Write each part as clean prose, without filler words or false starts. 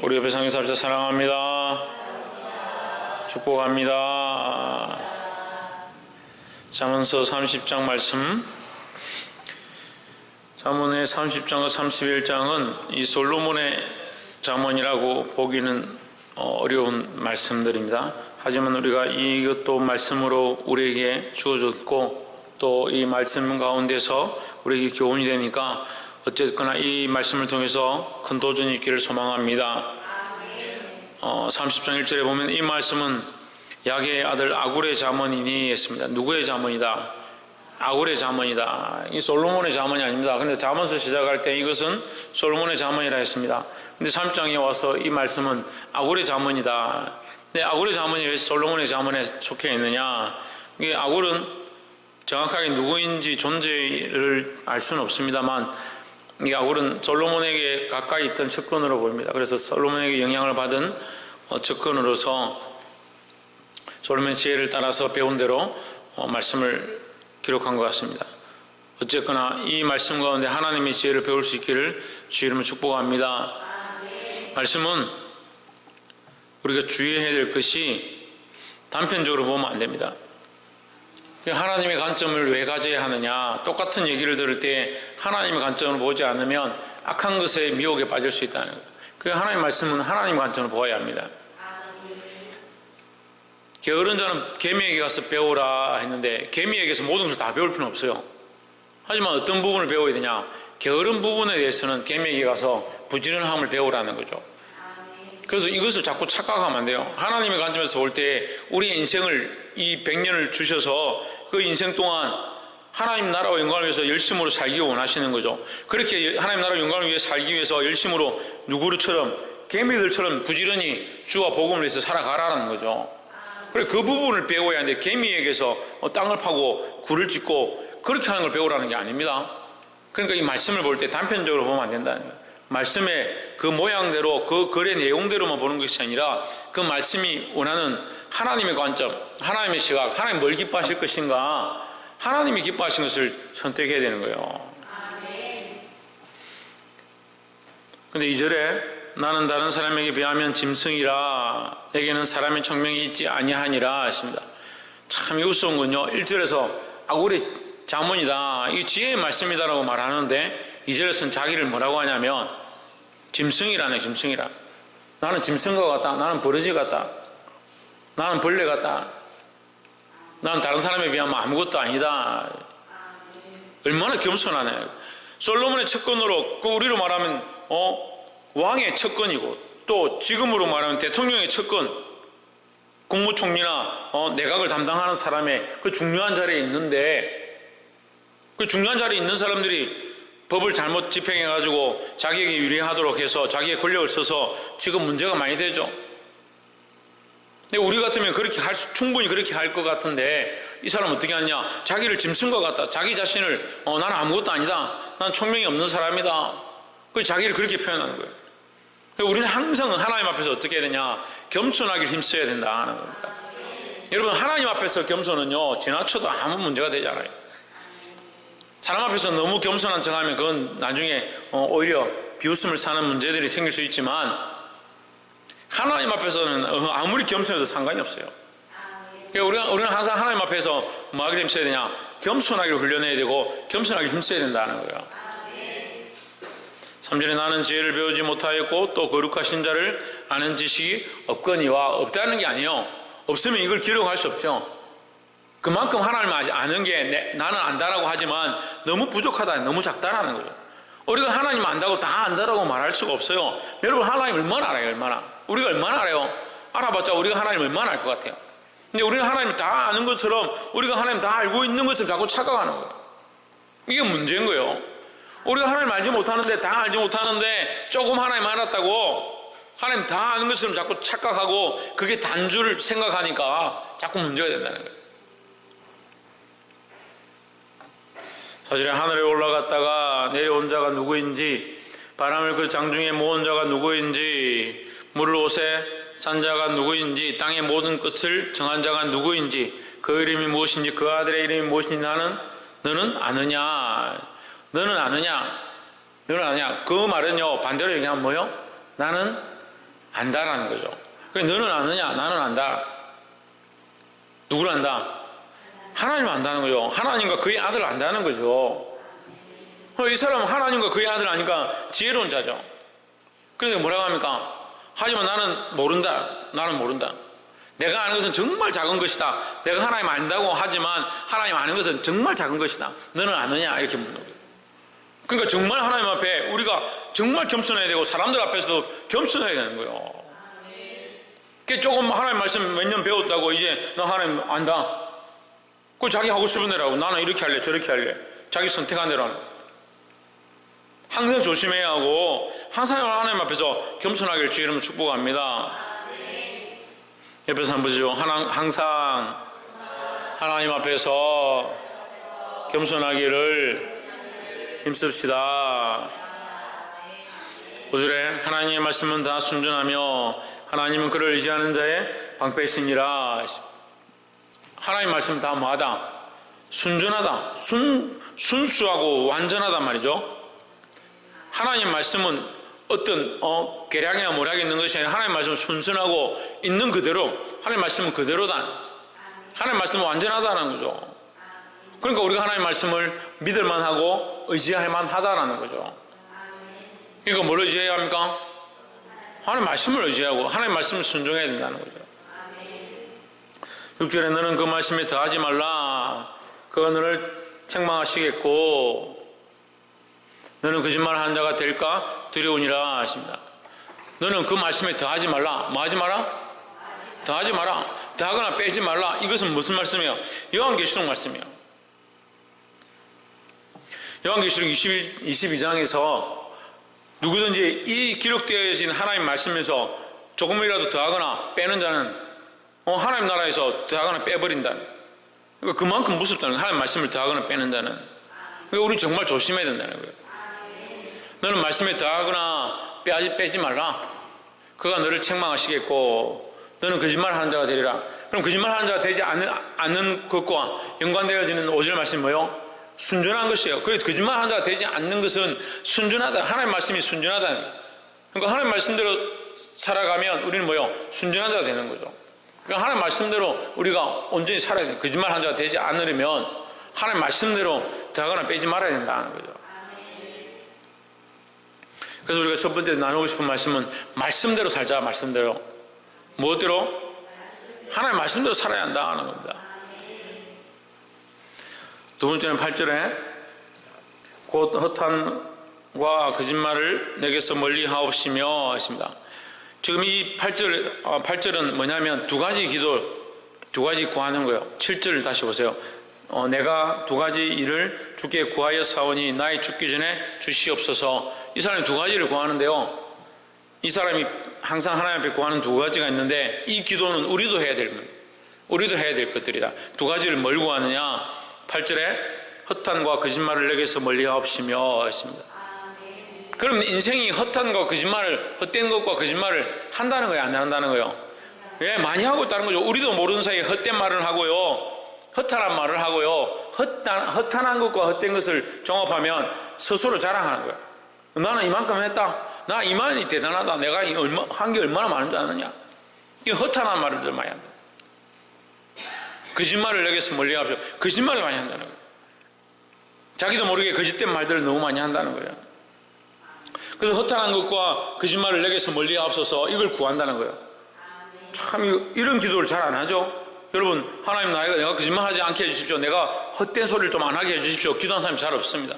우리 옆에 상기사자 사랑합니다. 축복합니다. 잠언서 30장 말씀. 잠언의 30장과 31장은 이 솔로몬의 잠언이라고 보기는 어려운 말씀들입니다. 하지만 우리가 이것도 말씀으로 우리에게 주어졌고 또 이 말씀 가운데서 우리에게 교훈이 되니까 어쨌거나 이 말씀을 통해서 큰 도전이 있기를 소망합니다. 30장 1절에 보면 이 말씀은 야게의 아들 아굴의 잠언이니 했습니다. 누구의 잠언이다? 아굴의 잠언이다. 이 솔로몬의 잠언이 아닙니다. 근데 잠언서 시작할 때 이것은 솔로몬의 잠언이라 했습니다. 근데 3장에 와서 이 말씀은 아굴의 잠언이다. 근데 아굴의 잠언이 왜 솔로몬의 잠언에 속해 있느냐? 이게 아굴은 정확하게 누구인지 존재를 알 수는 없습니다만 이 아굴은 솔로몬에게 가까이 있던 측근으로 보입니다. 그래서 솔로몬에게 영향을 받은 측근으로서 솔로몬의 지혜를 따라서 배운 대로 말씀을 기록한 것 같습니다. 어쨌거나 이 말씀 가운데 하나님의 지혜를 배울 수 있기를 주의 이름으로 축복합니다. 말씀은 우리가 주의해야 될 것이 단편적으로 보면 안 됩니다. 하나님의 관점을 왜 가져야 하느냐? 똑같은 얘기를 들을 때 하나님의 관점을 보지 않으면 악한 것에 미혹에 빠질 수 있다는 거예요. 그래서 하나님의 말씀은 하나님의 관점을 보아야 합니다. 게으른 자는 개미에게 가서 배우라 했는데 개미에게서 모든 것을 다 배울 필요는 없어요. 하지만 어떤 부분을 배워야 되냐? 게으른 부분에 대해서는 개미에게 가서 부지런함을 배우라는 거죠. 그래서 이것을 자꾸 착각하면 안 돼요. 하나님의 관점에서 볼 때 우리의 인생을 이 100년을 주셔서 그 인생 동안 하나님 나라와 영광을 위해서 열심으로 살기 원하시는 거죠. 그렇게 하나님 나라와 영광을 위해 살기 위해서 열심으로 누구처럼 개미들처럼 부지런히 주와 복음을 위해서 살아가라는 거죠. 그래 그 부분을 배워야 하는데 개미에게서 땅을 파고 굴을 짓고 그렇게 하는 걸 배우라는 게 아닙니다. 그러니까 이 말씀을 볼 때 단편적으로 보면 안 된다는 거예요. 말씀의 그 모양대로 그 글의 내용대로만 보는 것이 아니라 그 말씀이 원하는 하나님의 관점, 하나님의 시각, 하나님 뭘 기뻐하실 것인가, 하나님이 기뻐하신 것을 선택해야 되는 거예요. 근데 2절에 나는 다른 사람에게 비하면 짐승이라 내게는 사람의 청명이 있지 아니하니라 하십니다. 참 우스운군요. 1절에서 아굴의 잠언이다, 이 지혜의 말씀이다라고 말하는데 2절에서는 자기를 뭐라고 하냐면 짐승이라네. 짐승이라. 나는 짐승과 같다. 나는 버러지 같다. 나는 벌레 같다. 나는 다른 사람에 비하면 아무것도 아니다. 얼마나 겸손하네. 솔로몬의 측근으로 우리로 말하면 왕의 측근이고 또 지금으로 말하면 대통령의 측근, 국무총리나 내각을 담당하는 사람의 그 중요한 자리에 있는데 그 중요한 자리에 있는 사람들이 법을 잘못 집행해가지고 자기에게 유리하도록 해서 자기의 권력을 써서 지금 문제가 많이 되죠. 근데 우리 같으면 충분히 그렇게 할 것 같은데 이 사람은 어떻게 하느냐? 자기를 짐승과 같다. 자기 자신을 나는 아무것도 아니다. 난 총명이 없는 사람이다. 그래서 자기를 그렇게 표현하는 거예요. 우리는 항상 하나님 앞에서 어떻게 해야 되냐? 겸손하게 힘써야 된다 하는 겁니다. 여러분, 하나님 앞에서 겸손은요 지나쳐도 아무 문제가 되지 않아요. 사람 앞에서 너무 겸손한 척하면 그건 나중에 오히려 비웃음을 사는 문제들이 생길 수 있지만 하나님 앞에서는 아무리 겸손해도 상관이 없어요. 그러니까 우리는 항상 하나님 앞에서 뭐하게 힘써야 되냐? 겸손하게 훈련해야 되고 겸손하게 힘써야 된다는 거예요. 3절에 나는 지혜를 배우지 못하였고 또 거룩하신 자를 아는 지식이 없거니와, 없다는 게 아니에요. 없으면 이걸 기록할 수 없죠. 그만큼 하나님을 아는 게 나는 안다라고 하지만 너무 부족하다, 너무 작다라는 거죠. 우리가 하나님 안다고 다 안다라고 말할 수가 없어요. 여러분, 하나님 얼마나 알아요? 얼마나? 우리가 얼마나 알아요? 알아봤자 우리가 하나님 얼마나 알 것 같아요? 근데 우리는 하나님 다 아는 것처럼 우리가 하나님 다 알고 있는 것처럼 자꾸 착각하는 거예요. 이게 문제인 거예요. 우리가 하나님 알지 못하는데, 다 알지 못하는데 조금 하나님 알았다고 하나님 다 아는 것처럼 자꾸 착각하고 그게 단줄 생각하니까 자꾸 문제가 된다는 거예요. 사실에 하늘에 올라갔다가 내려온 자가 누구인지, 바람을 그 장중에 모은 자가 누구인지, 물을 옷에 산 자가 누구인지, 땅의 모든 끝을 정한 자가 누구인지, 그 이름이 무엇인지, 그 아들의 이름이 무엇인지 너는 아느냐? 너는 아느냐? 너는 아느냐? 그 말은요 반대로 얘기하면 뭐요? 나는 안다라는 거죠. 너는 아느냐? 나는 안다. 누구를 안다? 하나님을 안다는 거죠. 하나님과 그의 아들을 안다는 거죠. 이 사람은 하나님과 그의 아들을 아니까 지혜로운 자죠. 그래서 뭐라고 합니까? 하지만 나는 모른다. 나는 모른다. 내가 아는 것은 정말 작은 것이다. 내가 하나님 안다고 하지만 하나님 아는 것은 정말 작은 것이다. 너는 아느냐? 이렇게 묻는 거예요. 그러니까 정말 하나님 앞에 우리가 정말 겸손해야 되고 사람들 앞에서도 겸손해야 되는 거예요. 조금 하나님 말씀 몇 년 배웠다고 이제 너 하나님 안다. 그 자기 하고 싶은 대로 하고 나는 이렇게 할래 저렇게 할래. 자기 선택한 대로 하는. 항상 조심해야 하고 항상 하나님 앞에서 겸손하기를 주의 이름으로 축복합니다. 옆에서 한번 보시죠. 항상 하나님 앞에서 겸손하기를 힘씁시다. 5절에 하나님의 말씀은 다 순전하며 하나님은 그를 의지하는 자의 방패이시니라. 하나님 말씀은 다 뭐하다? 순전하다. 순수하고 완전하단 말이죠. 하나님 말씀은 어떤 계량이나 모략이 있는 것이 아니라 하나님 말씀은 순순하고 있는 그대로 하나님 말씀은 그대로다. 하나님 말씀은 완전하다는 거죠. 그러니까 우리가 하나님 말씀을 믿을만 하고 의지할 만하다라는 거죠. 그러니까 뭘 의지해야 합니까? 하나님 말씀을 의지하고 하나님 말씀을 순종해야 된다는 거죠. 6절에 너는 그 말씀에 더하지 말라. 그가 너를 책망하시겠고 너는 거짓말하는 자가 될까 두려우니라 하십니다. 너는 그 말씀에 더하지 말라. 뭐 하지 마라? 더하지 마라. 더하거나 빼지 말라. 이것은 무슨 말씀이에요? 요한계시록 말씀이에요. 요한계시록 22장에서 누구든지 이 기록되어진 하나님 말씀에서 조금이라도 더하거나 빼는 자는 하나님 나라에서 더하거나 빼버린다. 그러니까 그만큼 무섭다는 거예요. 하나님 말씀을 더하거나 빼는 자는. 그러니까 우리 정말 조심해야 된다는 거예요. 너는 말씀에 더하거나 빼지 말라. 그가 너를 책망하시겠고 너는 거짓말하는 자가 되리라. 그럼 거짓말하는 자가 되지 않는 것과 연관되어지는 5절 말씀이 뭐예요? 순전한 것이에요. 그래서 거짓말하는 자가 되지 않는 것은 순전하다. 하나님 말씀이 순전하다. 그러니까 하나님 말씀대로 살아가면 우리는 뭐예요? 순전한 자가 되는 거죠. 그러니까 하나님 말씀대로 우리가 온전히 살아야 돼요. 거짓말하는 자가 되지 않으려면 하나님 말씀대로 더하거나 빼지 말아야 된다는 거죠. 그래서 우리가 첫 번째 나누고 싶은 말씀은 말씀대로 살자. 말씀대로. 무엇대로? 하나님 말씀대로 살아야 한다 하는 겁니다. 두 번째는 8절에 곧 허탄과 거짓말을 내게서 멀리 하옵시며 하십니다. 지금 이 8절은 뭐냐면 두 가지 구하는 거예요. 7절 다시 보세요. 내가 두 가지 일을 주께 구하여 사오니 나의 죽기 전에 주시옵소서. 이 사람이 두 가지를 구하는데요. 이 사람이 항상 하나님 앞에 구하는 두 가지가 있는데 이 기도는 우리도 해야 될 것들이다. 두 가지를 뭘 구하느냐? 8절에 허탄과 거짓말을 내게서 멀리 하옵시며 했습니다. 그럼 인생이 허탄과 거짓말을, 헛된 것과 거짓말을 한다는 거예요? 안 한다는 거예요? 예, 많이 하고 있다는 거죠. 우리도 모르는 사이에 헛된 말을 하고요, 허탄한 말을 하고요, 허탄한 것과 헛된 것을 종합하면 스스로 자랑하는 거예요. 나는 이만큼 했다. 나 이만이 대단하다. 내가 한 게 얼마나 많은 줄 아느냐. 이게 허탄한 말을 많이 한다. 거짓말을 내게서 멀리 하십시오. 거짓말을 많이 한다는 거예요. 자기도 모르게 거짓된 말들을 너무 많이 한다는 거예요. 그래서 허탄한 것과 거짓말을 내게서 멀리 하옵소서 이걸 구한다는 거예요. 참 이런 기도를 잘 안 하죠. 여러분, 하나님 내가 거짓말하지 않게 해주십시오. 내가 헛된 소리를 좀 안 하게 해주십시오. 기도하는 사람이 잘 없습니다.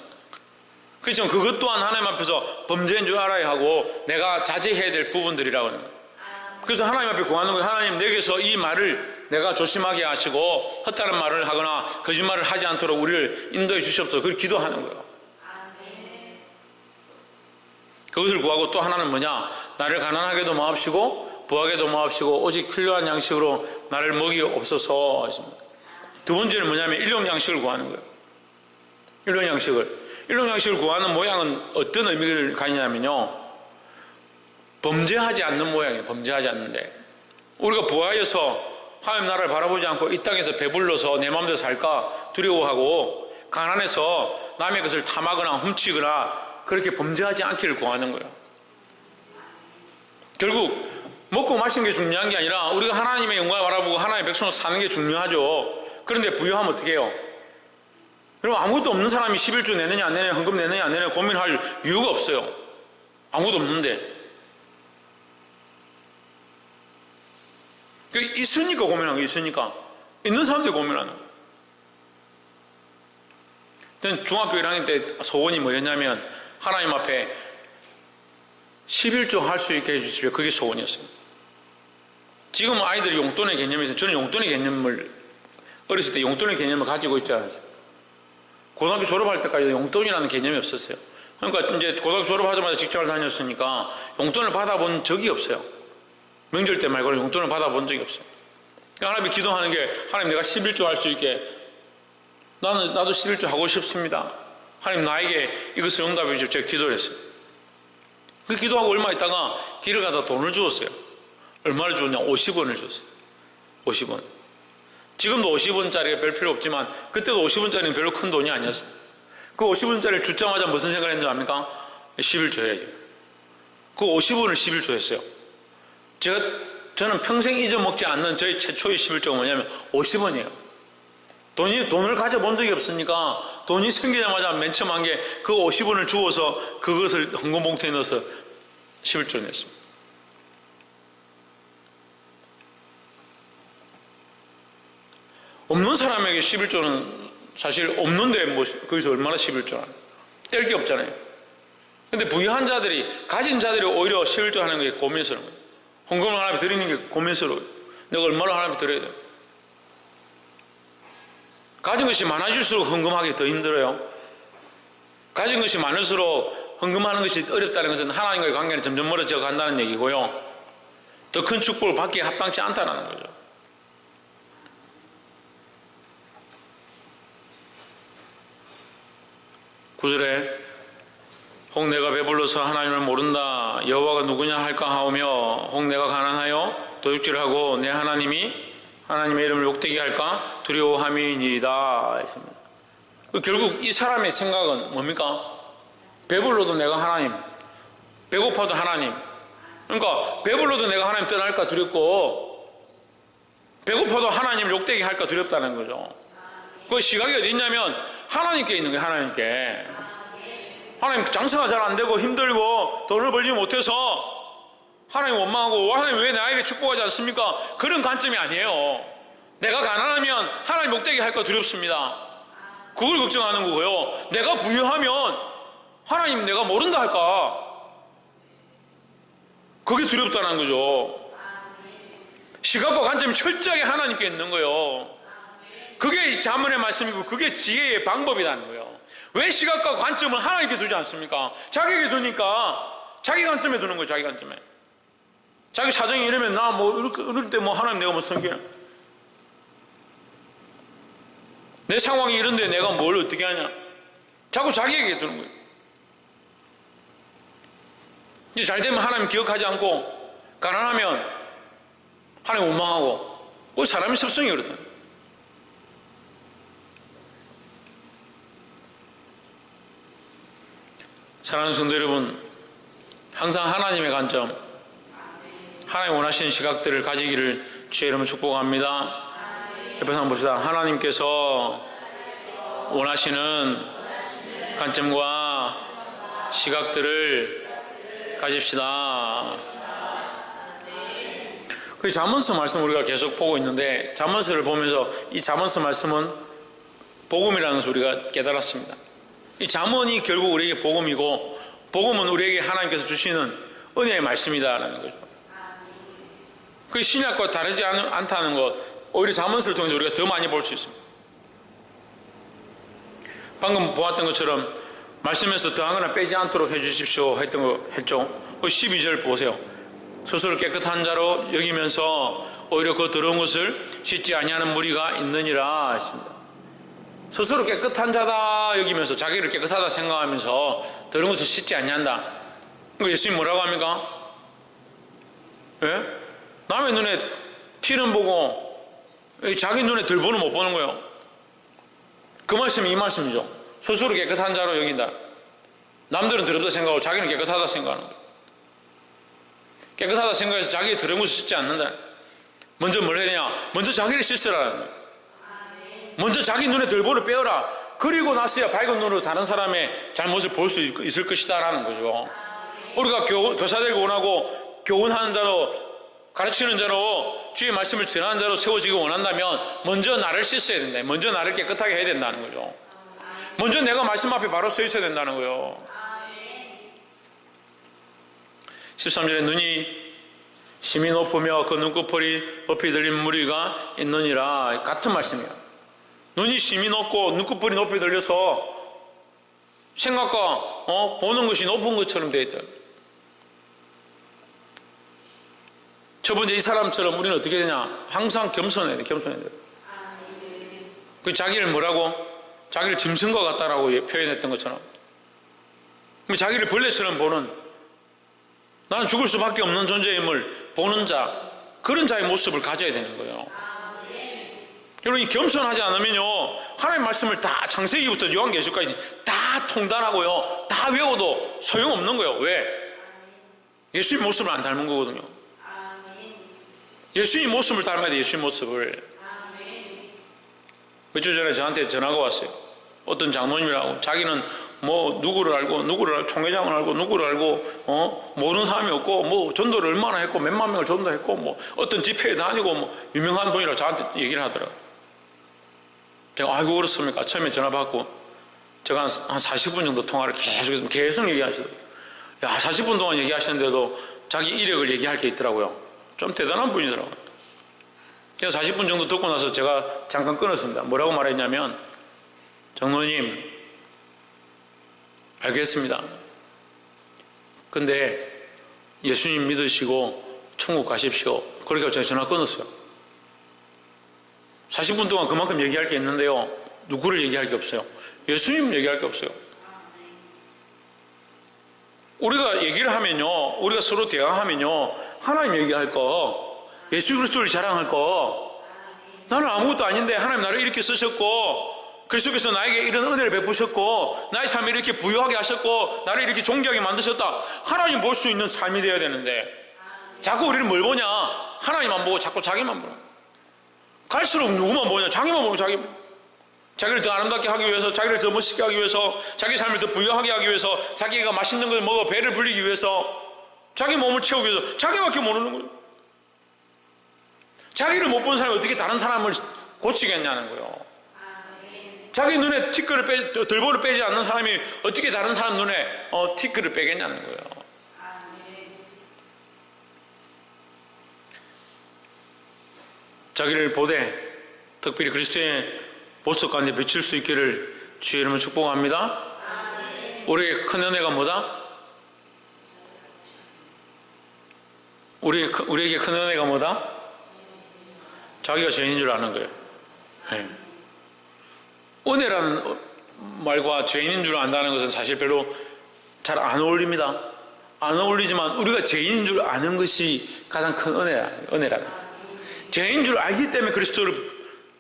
그렇지만 그것 또한 하나님 앞에서 범죄인 줄 알아야 하고 내가 자제해야 될 부분들이라고 하는 거예요. 그래서 하나님 앞에 구하는 거예요. 하나님, 내게서 이 말을 내가 조심하게 하시고 헛다른 말을 하거나 거짓말을 하지 않도록 우리를 인도해 주시옵소서. 그걸 기도하는 거예요. 그것을 구하고 또 하나는 뭐냐? 나를 가난하게도 마옵시고 부하게도 마옵시고 오직 필요한 양식으로 나를 먹이옵소서 하십니다. 두 번째는 뭐냐면 일용 양식을 구하는 거예요. 일용 양식을 구하는 모양은 어떤 의미를 가지냐면요, 범죄하지 않는 모양이에요. 범죄하지 않는데 우리가 부하여서 하나님 나라를 바라보지 않고 이 땅에서 배불러서 내 마음대로 살까 두려워하고 가난해서 남의 것을 탐하거나 훔치거나 그렇게 범죄하지 않기를 구하는 거예요. 결국 먹고 마시는 게 중요한 게 아니라 우리가 하나님의 영광을 바라보고 하나님의 백성으로 사는 게 중요하죠. 그런데 부유하면 어떻게 해요? 그럼 아무것도 없는 사람이 11조 내느냐 안 내느냐, 헌금 내느냐 안 내느냐 고민할 이유가 없어요. 아무것도 없는데. 있으니까 고민하는 거, 있으니까. 있는 사람들이 고민하는 거. 저는 중학교 1학년 때 소원이 뭐였냐면 하나님 앞에 11조 할 수 있게 해주십시오. 그게 소원이었어요. 지금 아이들이 용돈의 개념이 있어요. 저는 용돈의 개념을 어렸을 때 용돈의 개념을 가지고 있지 않았어요. 고등학교 졸업할 때까지 용돈이라는 개념이 없었어요. 그러니까 이제 고등학교 졸업하자마자 직장을 다녔으니까 용돈을 받아본 적이 없어요. 명절 때 말고는 용돈을 받아본 적이 없어요. 그러니까 하나님이 기도하는 게 하나님 내가 11조 할 수 있게 나도 11조 하고 싶습니다. 하나님 나에게 이것을 응답해 주시고 제가 기도를 했어요. 그 기도하고 얼마 있다가 길을 가다 돈을 주었어요. 얼마를 주었냐? 50원을 줬어요. 50원. 지금도 50원짜리가 별 필요 없지만 그때도 50원짜리는 별로 큰 돈이 아니었어요. 그 50원짜리를 주자마자 무슨 생각을 했는지 압니까? 11조 해야죠. 그 50원을 11조 했어요. 저는 평생 잊어먹지 않는 저희 최초의 11조가 뭐냐면 50원이에요. 돈을 가져본 적이 없으니까 돈이 생기자마자 맨 처음 한 게 그 50원을 주어서 그것을 헌금봉투에 넣어서 11조 냈습니다. 없는 사람에게 11조는 사실 없는데 뭐 거기서 얼마나 11조나 뗄 게 없잖아요. 근데 부유한 자들이 가진 자들이 오히려 11조 하는 게 고민스러운 거예요. 헌금을 하나님께 드리는 게 고민스러워요. 내가 얼마나 하나님께 드려야 돼요? 가진 것이 많아질수록 헌금하기 더 힘들어요. 가진 것이 많을수록 헌금하는 것이 어렵다는 것은 하나님과의 관계는 점점 멀어져 간다는 얘기고요. 더 큰 축복을 받기에 합당치 않다는 거죠. 구절에 혹 내가 배불러서 하나님을 모른다 여호와가 누구냐 할까 하오며 혹 내가 가난하여 도둑질하고 내 하나님이 하나님의 이름을 욕되게 할까 두려워함이니이다 했습니다. 결국 이 사람의 생각은 뭡니까? 배불러도 내가 하나님, 배고파도 하나님. 그러니까 배불러도 내가 하나님 떠날까 두렵고 배고파도 하나님을 욕되게 할까 두렵다는 거죠. 그 시각이 어디 있냐면 하나님께 있는 거예요. 하나님께. 하나님 장사가 잘 안 되고 힘들고 돈을 벌지 못해서 하나님 원망하고 하나님 왜 나에게 축복하지 않습니까? 그런 관점이 아니에요. 내가 가난하면 하나님 목되게 할까 두렵습니다. 그걸 걱정하는 거고요. 내가 부유하면 하나님 내가 모른다 할까? 그게 두렵다는 거죠. 시각과 관점이 철저하게 하나님께 있는 거예요. 그게 자문의 말씀이고 그게 지혜의 방법이라는 거예요. 왜 시각과 관점을 하나님께 두지 않습니까? 자기에게 두니까 자기 관점에 두는 거예요. 자기 관점에. 자기 사정이 이러면 나 뭐 이럴 때 뭐 하나님 내가 뭐 섬겨? 내 상황이 이런데 내가 뭘 어떻게 하냐? 자꾸 자기에게 두는 거예요. 이제 잘 되면 하나님 기억하지 않고 가난하면 하나님 원망하고 그 사람의 습성이 그렇다. 사랑하는 성도 여러분, 항상 하나님의 관점, 하나님 원하시는 시각들을 가지기를 주의 이름으로 축복합니다. 옆에서 한번 봅시다. 하나님께서 원하시는 관점과 시각들을 가집시다. 그 잠언서 말씀 우리가 계속 보고 있는데 잠언서를 보면서 이 잠언서 말씀은 복음이라는 것을 우리가 깨달았습니다. 이 잠언이 결국 우리에게 복음이고 복음은 우리에게 하나님께서 주시는 은혜의 말씀이다라는 거죠. 그 신약과 다르지 않다는 것, 오히려 잠언서를 통해서 우리가 더 많이 볼 수 있습니다. 방금 보았던 것처럼 말씀에서 더하거나 빼지 않도록 해주십시오 했던 거 했죠. 그 12절 보세요. 스스로 깨끗한 자로 여기면서 오히려 그 더러운 것을 씻지 아니하는 무리가 있느니라 했습니다. 스스로 깨끗한 자다 여기면서 자기를 깨끗하다 생각하면서 더러운 것을 씻지 아니한다. 예수님 뭐라고 합니까? 예? 남의 눈에 티는 보고 자기 눈에 들보는 못 보는 거예요. 그 말씀이 이 말씀이죠. 스스로 깨끗한 자로 여긴다. 남들은 더럽다 생각하고 자기는 깨끗하다 생각하는 거예요. 깨끗하다 생각해서 자기의 더러운 것을 씻지 않는다. 먼저 뭘 해야 되냐? 먼저 자기를 씻으라. 먼저 자기 눈에 들보를 빼어라. 그리고 나서야 밝은 눈으로 다른 사람의 잘못을 볼 수 있을 것이다 라는 거죠. 우리가 교사되고 원하고 교훈하는 자로, 가르치는 자로, 주의 말씀을 전하는 자로 세워지기 원한다면 먼저 나를 씻어야 된다. 먼저 나를 깨끗하게 해야 된다는 거죠. 먼저 내가 말씀 앞에 바로 서 있어야 된다는 거예요. 13절에 눈이 심히 높으며 그 눈꺼풀이 높이 들린 무리가 있느니라. 같은 말씀이에요. 눈이 심히 높고 눈꺼풀이 높이 들려서 생각과 보는 것이 높은 것처럼 되어 있다. 첫 번째 이 사람처럼 우리는 어떻게 되냐? 항상 겸손해야 돼. 겸손해야 돼. 그 자기를 뭐라고? 자기를 짐승과 같다라고 표현했던 것처럼, 자기를 벌레처럼 보는, 나는 죽을 수밖에 없는 존재임을 보는 자, 그런 자의 모습을 가져야 되는 거예요. 여러분, 이 겸손하지 않으면요, 하나님의 말씀을 다 창세기부터 요한계시록까지 다 통달하고요, 다 외워도 소용없는 거예요. 왜? 예수님 모습을 안 닮은 거거든요. 예수님 모습을 닮아야 돼. 예수님 모습을. 며칠 전에 저한테 전화가 왔어요. 어떤 장로님이라고, 자기는 뭐 누구를 알고 총회장을 알고 누구를 알고 모르는 사람이 없고, 뭐 전도를 얼마나 했고 몇만 명을 전도했고, 뭐 어떤 집회에 다니고 뭐 유명한 분이라고 저한테 얘기를 하더라고요. 제가 아이고 그렇습니까? 처음에 전화 받고 제가 한 40분 정도 통화를 계속 얘기하시더라고요. 야, 40분 동안 얘기하시는데도 자기 이력을 얘기할 게 있더라고요. 좀 대단한 분이더라고요. 그래서 40분 정도 듣고 나서 제가 잠깐 끊었습니다. 뭐라고 말했냐면, 장로님, 알겠습니다. 근데 예수님 믿으시고 천국 가십시오. 그러니까 제가 전화 끊었어요. 40분 동안 그만큼 얘기할 게 있는데요, 누구를 얘기할 게 없어요. 예수님 얘기할 게 없어요. 우리가 얘기를 하면요, 우리가 서로 대화하면요, 하나님 얘기할 거, 예수 그리스도를 자랑할 거, 나는 아무것도 아닌데 하나님 나를 이렇게 쓰셨고, 그리스도께서 나에게 이런 은혜를 베푸셨고, 나의 삶을 이렇게 부유하게 하셨고, 나를 이렇게 존귀하게 만드셨다, 하나님 볼 수 있는 삶이 되어야 되는데, 자꾸 우리는 뭘 보냐? 하나님 안 보고 자꾸 자기만 보는. 갈수록 누구만 보냐? 자기만 보고 자기를 더 아름답게 하기 위해서, 자기를 더 멋있게 하기 위해서, 자기 삶을 더 부유하게 하기 위해서, 자기가 맛있는 걸 먹어 배를 불리기 위해서, 자기 몸을 채우기 위해서, 자기밖에 모르는 거예요. 자기를 못 본 사람이 어떻게 다른 사람을 고치겠냐는 거예요. 자기 눈에 들보를 빼지 않는 사람이 어떻게 다른 사람 눈에 티끌을 빼겠냐는 거예요. 자기를 보되 특별히 그리스도의 모습 가운데 비칠 수 있기를 주의 이름으로 축복합니다. 우리에게 큰 은혜가 뭐다? 우리에게 큰 은혜가 뭐다? 자기가 죄인인 줄 아는 거예요. 네. 은혜라는 말과 죄인인 줄 안다는 것은 사실 별로 잘 안 어울립니다. 안 어울리지만 우리가 죄인인 줄 아는 것이 가장 큰 은혜라는 거예요. 죄인인 줄 알기 때문에 그리스도를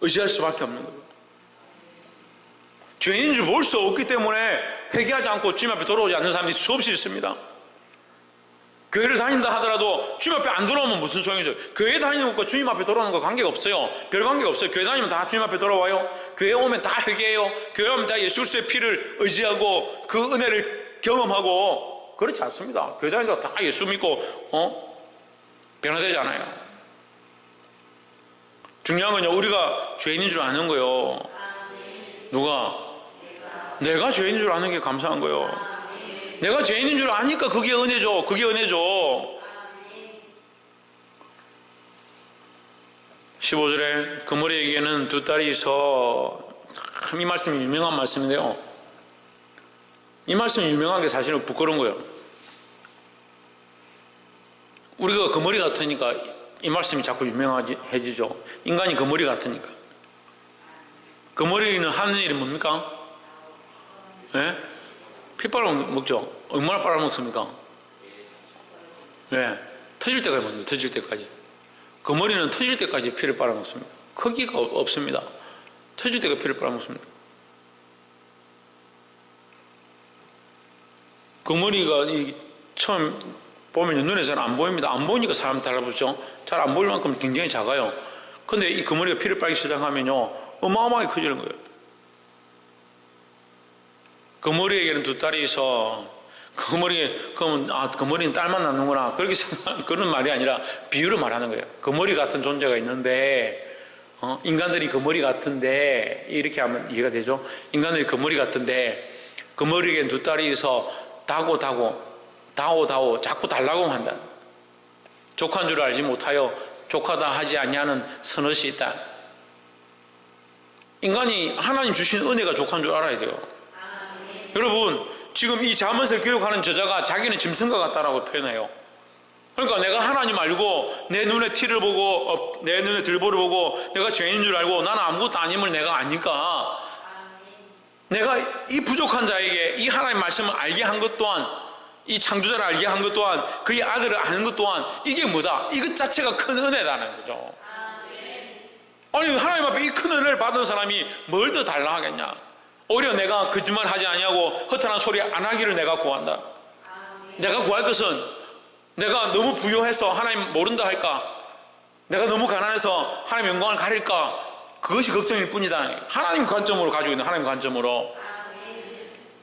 의지할 수밖에 없는 거예요. 죄인인 줄 볼 수 없기 때문에 회개하지 않고 주님 앞에 돌아오지 않는 사람들이 수없이 있습니다. 교회를 다닌다 하더라도 주님 앞에 안 돌아오면 무슨 소용이죠? 교회 다니는 것과 주님 앞에 돌아오는 거 관계가 없어요. 별 관계가 없어요. 교회 다니면 다 주님 앞에 돌아와요. 교회 오면 다 회개해요. 교회 오면 다 예수 그리스도의 피를 의지하고 그 은혜를 경험하고, 그렇지 않습니다. 교회 다니다가 다 예수 믿고 변화되지 않아요. 중요한 건요, 우리가 죄인인 줄 아는 거예요. 누가? 내가 죄인인 줄 아는 게 감사한 거예요. 내가 죄인인 줄 아니까 그게 은혜죠. 그게 은혜죠. 15절에 그 머리에게는 두 딸이 있어. 참 이 말씀이 유명한 말씀인데요, 이 말씀이 유명한 게 사실은 부끄러운 거예요. 우리가 그 머리 같으니까 이 말씀이 자꾸 유명해지죠. 인간이 그 머리 같으니까. 그 머리는 하는 일이 뭡니까? 예? 피 빨아먹죠. 얼마나 빨아먹습니까? 예, 터질 때까지 먹습니다. 터질 때까지. 그 머리는 터질 때까지 피를 빨아먹습니다. 크기가 없습니다. 터질 때까지 피를 빨아먹습니다. 그 머리가 처음 보면 눈에 잘 안 보입니다. 안 보이니까 사람 달라붙죠. 잘 안 보일 만큼 굉장히 작아요. 근데 이 거머리가 피를 빨기 시작하면요, 어마어마하게 커지는 거예요. 거머리에게는 두 딸이 있어. 그러면 거머리는 딸만 낳는구나, 그렇게 생각, 그런 말이 아니라 비유를 말하는 거예요. 거머리 같은 존재가 있는데, 인간들이 거머리 같은데, 이렇게 하면 이해가 되죠? 인간들이 거머리 같은데, 거머리에게는 두 딸이 있어 다고 자꾸 달라고 한다. 조카인 줄 알지 못하여 조카다 하지 아니하는 서넛이 있다. 인간이 하나님 주신 은혜가 조카인 줄 알아야 돼요. 여러분, 지금 이 잠언을 기록하는 저자가 자기는 짐승과 같다라고 표현해요. 그러니까 내가 하나님 알고 내 눈에 티를 보고 내 눈에 들보를 보고 내가 죄인인 줄 알고 나는 아무것도 아님을 내가 아니까, 내가 이 부족한 자에게 이 하나님 말씀을 알게 한 것 또한, 이 창조자를 알게 한 것 또한, 그의 아들을 아는 것 또한, 이게 뭐다? 이것 자체가 큰 은혜라는 거죠. 아니, 하나님 앞에 이 큰 은혜를 받은 사람이 뭘 더 달라 하겠냐? 오히려 내가 거짓말 하지 아니하고 허탄한 소리 안 하기를 내가 구한다. 내가 구할 것은, 내가 너무 부유해서 하나님 모른다 할까? 내가 너무 가난해서 하나님 영광을 가릴까? 그것이 걱정일 뿐이다. 하나님 관점으로 가지고 있는, 하나님 관점으로.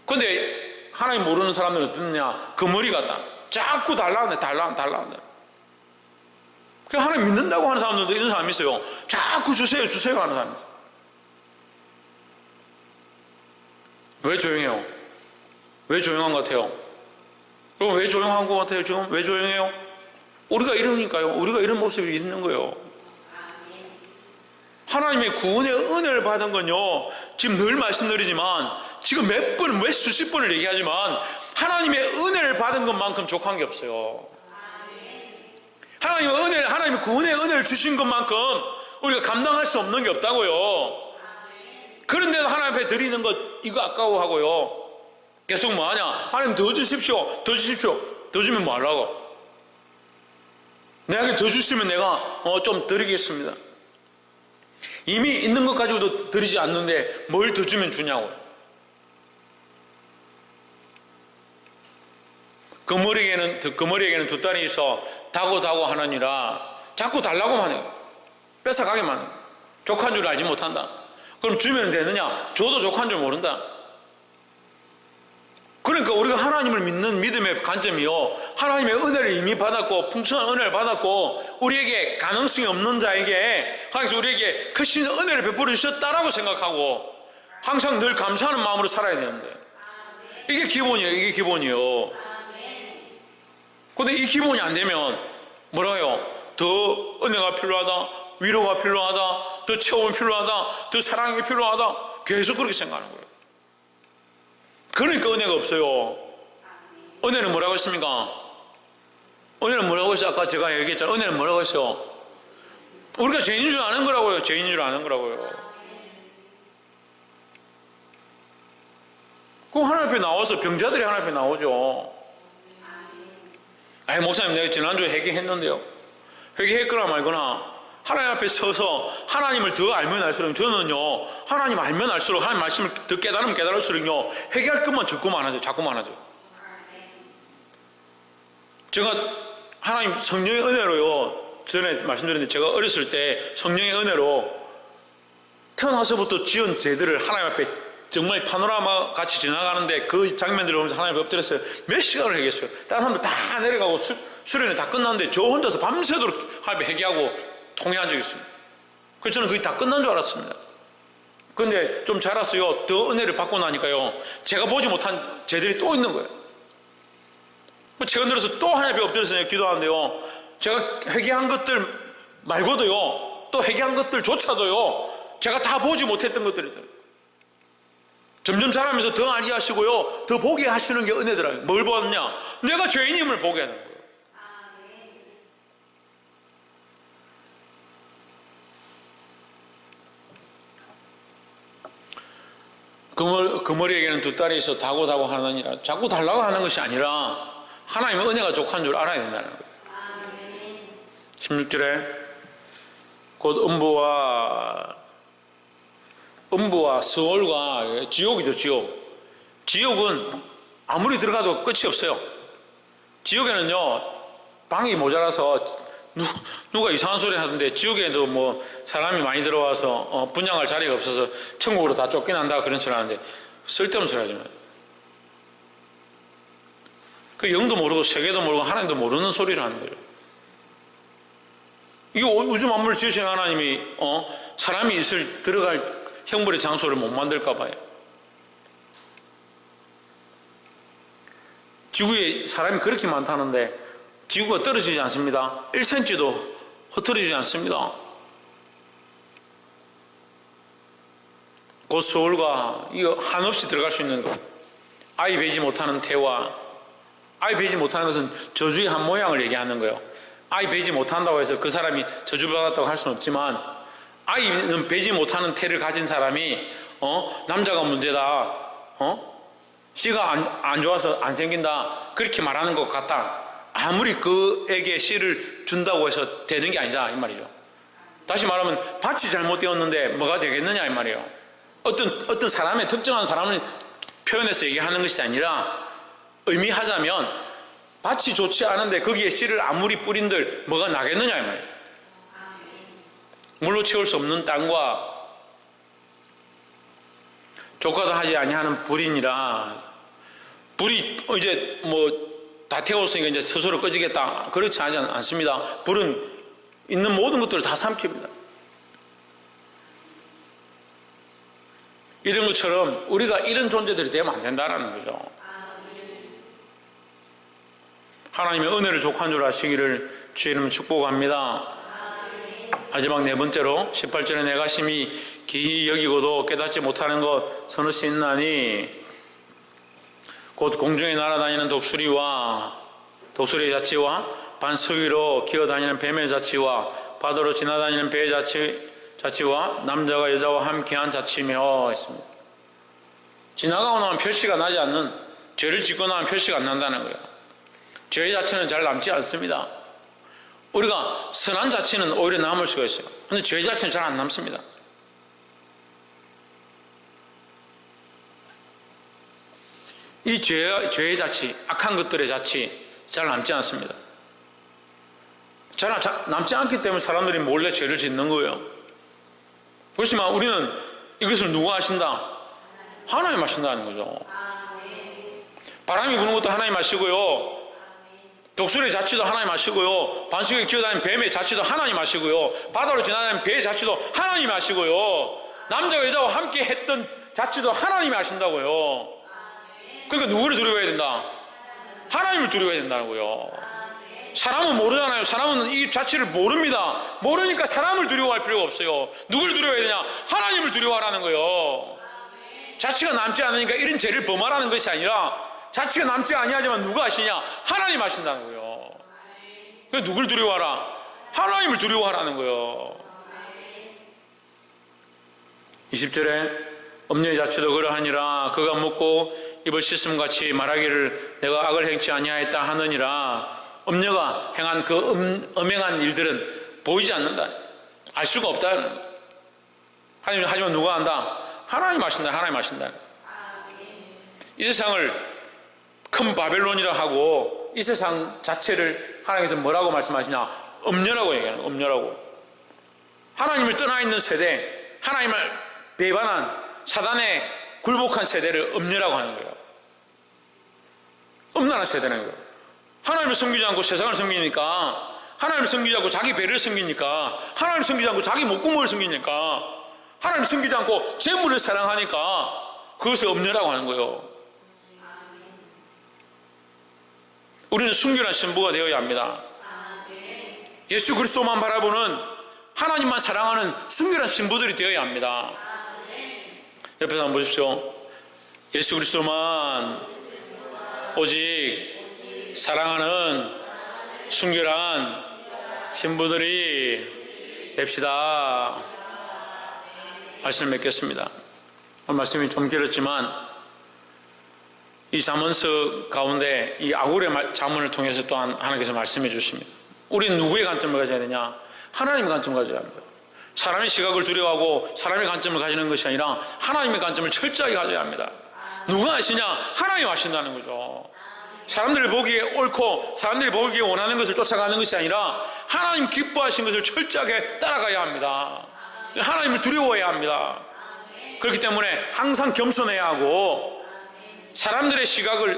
그런데 하나님 모르는 사람들은 어떠느냐? 그 머리 같다. 자꾸 달라한다. 그래서 하나님 믿는다고 하는 사람들도 이런 사람이 있어요. 자꾸 주세요 하는 사람이 있어요. 왜 조용해요? 왜 조용한 것 같아요? 그럼 왜 조용한 것 같아요? 지금 왜 조용해요? 우리가 이러니까요. 우리가 이런 모습이 있는 거예요. 하나님의 구원의 은혜를 받은 건요, 지금 늘 말씀드리지만, 지금 몇 번, 왜 수십 번을 얘기하지만, 하나님의 은혜를 받은 것만큼 족한 게 없어요. 하나님의 구원의 은혜를 주신 것만큼 우리가 감당할 수 없는 게 없다고요. 그런데도 하나님 앞에 드리는 것, 이거 아까워하고요. 계속 뭐 하냐? 하나님 더 주십시오. 더 주면 뭐 하려고? 내가 더 주시면 내가 좀 드리겠습니다. 이미 있는 것 가지고도 드리지 않는데 뭘 더 주면 주냐고. 거머리에게는 두 딸이 있어 다고 하느니라. 자꾸 달라고만 해요. 뺏어가기만 해요. 족한 줄 알지 못한다. 그럼 주면 되느냐? 줘도 족한 줄 모른다. 그러니까 우리가 하나님을 믿는 믿음의 관점이요, 하나님의 은혜를 이미 받았고 풍성한 은혜를 받았고 우리에게 가능성이 없는 자에게 하나님께서 우리에게 크신 은혜를 베풀어 주셨다라고 생각하고 항상 늘 감사하는 마음으로 살아야 되는데, 이게 기본이에요. 그런데 이 기본이 안 되면 뭐라고 해요? 더 은혜가 필요하다, 위로가 필요하다, 더 체험이 필요하다, 더 사랑이 필요하다, 계속 그렇게 생각하는 거예요. 그러니까 은혜가 없어요. 은혜는 뭐라고 했습니까? 은혜는 뭐라고 했어요? 아까 제가 얘기했잖아요. 은혜는 뭐라고 했어요? 우리가 죄인인 줄 아는 거라고요. 그 하나님 앞에 나와서 병자들이 하나님 앞에 나오죠. 목사님, 내가 지난주에 회개했는데요. 회개했거나 말거나 하나님 앞에 서서 하나님을 더 알면 알수록, 저는요, 하나님 알면 알수록, 하나님 말씀을 더 깨달으면 깨달을수록요, 회개할 것만 자꾸만 하죠. 제가 하나님 성령의 은혜로요, 전에 말씀드렸는데, 제가 어렸을 때 성령의 은혜로 태어나서부터 지은 죄들을 하나님 앞에 정말 파노라마 같이 지나가는데 그 장면들을 보면서 하나님 앞에 엎드렸어요. 몇 시간을 회개했어요. 다른 사람들 다 내려가고 수련회 다 끝났는데 저 혼자서 밤새도록 하나님 앞에 회개하고 통회한 적이 있습니다. 그래서 저는 그게 다 끝난 줄 알았습니다. 그런데 좀 자랐어요. 더 은혜를 받고 나니까요, 제가 보지 못한 죄들이 또 있는 거예요. 최근 들어서 또 하나님 앞에 엎드려서 기도하는데요, 제가 회개한 것들 말고도요, 또 회개한 것들조차도요, 제가 다 보지 못했던 것들이더라고요. 점점 자라면서 더 알게 하시고요, 더 보게 하시는 게 은혜더라고요. 뭘 보았냐? 내가 죄인임을 보게 하는 거예요. 그 머리에게는 두 딸이 있어 다고 하느니라. 자꾸 달라고 하는 것이 아니라 하나님의 은혜가 족한 줄 알아야 된다는 거예요. 16절에 곧 음부와 스월과 지옥이죠. 지옥은 아무리 들어가도 끝이 없어요. 지옥에는요, 방이 모자라서 누가 이상한 소리 하던데 지옥에도 뭐 사람이 많이 들어와서 분양할 자리가 없어서 천국으로 다 쫓겨난다 그런 소리 하는데 쓸데없는 소리 하지 마요. 그 영도 모르고 세계도 모르고 하나님도 모르는 소리를 하는 거예요. 이게 우주 만물을 지으신 하나님이 사람이 들어갈 형벌의 장소를 못 만들까 봐요. 지구에 사람이 그렇게 많다는데 지구가 떨어지지 않습니다. 1cm도 흐트러지지 않습니다. 곧 서울과 이거 한없이 들어갈 수 있는 것. 아이 베지 못하는 태와 아이 베지 못하는 것은 저주의 한 모양을 얘기하는 거예요. 아이 베지 못한다고 해서 그 사람이 저주받았다고 할 수는 없지만 아이는 베지 못하는 태를 가진 사람이 남자가 문제다. 씨가 안 좋아서 안 생긴다. 그렇게 말하는 것 같다. 아무리 그에게 씨를 준다고 해서 되는 게 아니다 이 말이죠. 다시 말하면 밭이 잘못되었는데 뭐가 되겠느냐 이 말이에요. 어떤 사람의 특정한 사람을 표현해서 얘기하는 것이 아니라 의미하자면 밭이 좋지 않은데 거기에 씨를 아무리 뿌린들 뭐가 나겠느냐 이 말이에요. 물로 채울 수 없는 땅과 조카도 하지 아니하는 불이니라. 불이 이제 뭐 다 태웠으니까 이제 스스로 꺼지겠다 그렇지 않습니다. 불은 있는 모든 것들을 다 삼킵니다. 이런 것처럼 우리가 이런 존재들이 되면 안 된다는 거죠. 하나님의 은혜를 족한 줄 아시기를 주의 이름으로 축복합니다. 마지막 네 번째로 18절에 내가 심히 기이 여기고도 깨닫지 못하는 것 서너 시 있나니 곧 공중에 날아다니는 독수리의 자치와 반석 위로 기어다니는 뱀의 자치와 바다로 지나다니는 배의 자치와 남자가 여자와 함께한 자치며 했습니다. 지나가고 나면 표시가 나지 않는, 죄를 짓고 나면 표시가 안 난다는 거예요. 죄의 자체는 잘 남지 않습니다. 우리가 선한 자치는 오히려 남을 수가 있어요. 그런데 죄의 자체는 잘 안 남습니다. 이 죄의 자치, 악한 것들의 자치 잘 남지 않습니다. 잘 남지 않기 때문에 사람들이 몰래 죄를 짓는 거예요. 그렇지만 우리는 이것을 누가 하신다? 하나님 하신다는 거죠. 바람이 부는 것도 하나님 하시고요, 독수리의 자치도 하나님 하시고요, 반석에 기어다니는 뱀의 자치도 하나님 하시고요, 바다로 지나다니는 배의 자치도 하나님 하시고요, 남자와 여자와 함께 했던 자치도 하나님이 하신다고요. 그러니까 누구를 두려워해야 된다? 하나님을 두려워해야 된다는 거예요. 사람은 모르잖아요. 사람은 이 자체를 모릅니다. 모르니까 사람을 두려워할 필요가 없어요. 누구를 두려워해야 되냐? 하나님을 두려워하라는 거예요. 자치가 남지 않으니까 이런 죄를 범하라는 것이 아니라 자치가 남지 아니하지만 누가 하시냐? 하나님 하신다는 거예요. 그래서 누구를 두려워하라? 하나님을 두려워하라는 거예요. 20절에 엄녀의 자치도 그러하니라. 그가 먹고 입을 씻음같이 말하기를 내가 악을 행치 아니하였다 하느니라. 엄녀가 행한 그 엄행한 일들은 보이지 않는다. 알 수가 없다. 하지만 누가 한다? 하나님 하신다. 하나님 하신다. 이 세상을 큰 바벨론이라 하고 이 세상 자체를 하나님께서 뭐라고 말씀하시냐? 엄녀라고 얘기하는 거예요. 엄녀라고. 하나님을 떠나 있는 세대, 하나님을 배반한 사단의 굴복한 세대를 엄녀라고 하는 거예요. 엄란한 세대라는 거예요. 하나님을 섬기지 않고 세상을 섬기니까, 하나님을 섬기지 않고 자기 배를 섬기니까, 하나님을 섬기지 않고 자기 목구멍을 섬기니까, 하나님을 섬기지 않고 재물을 사랑하니까 그것을 엄녀라고 하는 거예요. 우리는 순결한 신부가 되어야 합니다. 예수 그리스도만 바라보는, 하나님만 사랑하는 순결한 신부들이 되어야 합니다. 옆에서 한번 보십시오. 예수 그리스도만 오직 사랑하는 순결한 신부들이 됩시다. 말씀을 맺겠습니다. 오늘 말씀이 좀 길었지만 이 잠언서 가운데 이 아굴의 잠언을 통해서 또한 하나님께서 말씀해 주십니다. 우리는 누구의 관점을 가져야 되냐? 하나님의 관점을 가져야 합니다. 사람의 시각을 두려워하고 사람의 관점을 가지는 것이 아니라 하나님의 관점을 철저하게 가져야 합니다. 누가 하시냐? 하나님 하신다는 거죠. 사람들이 보기에 옳고 사람들이 보기에 원하는 것을 쫓아가는 것이 아니라 하나님 기뻐하신 것을 철저하게 따라가야 합니다. 하나님을 두려워해야 합니다. 그렇기 때문에 항상 겸손해야 하고 사람들의 시각을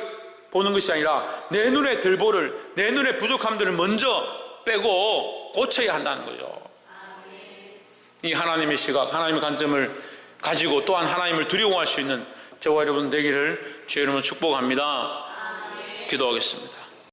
보는 것이 아니라 내 눈의 들보를, 내 눈의 부족함들을 먼저 빼고 고쳐야 한다는 거죠. 이 하나님의 시각, 하나님의 관점을 가지고 또한 하나님을 두려워할 수 있는 저와 여러분 되기를 주의 이름으로 축복합니다. 기도하겠습니다.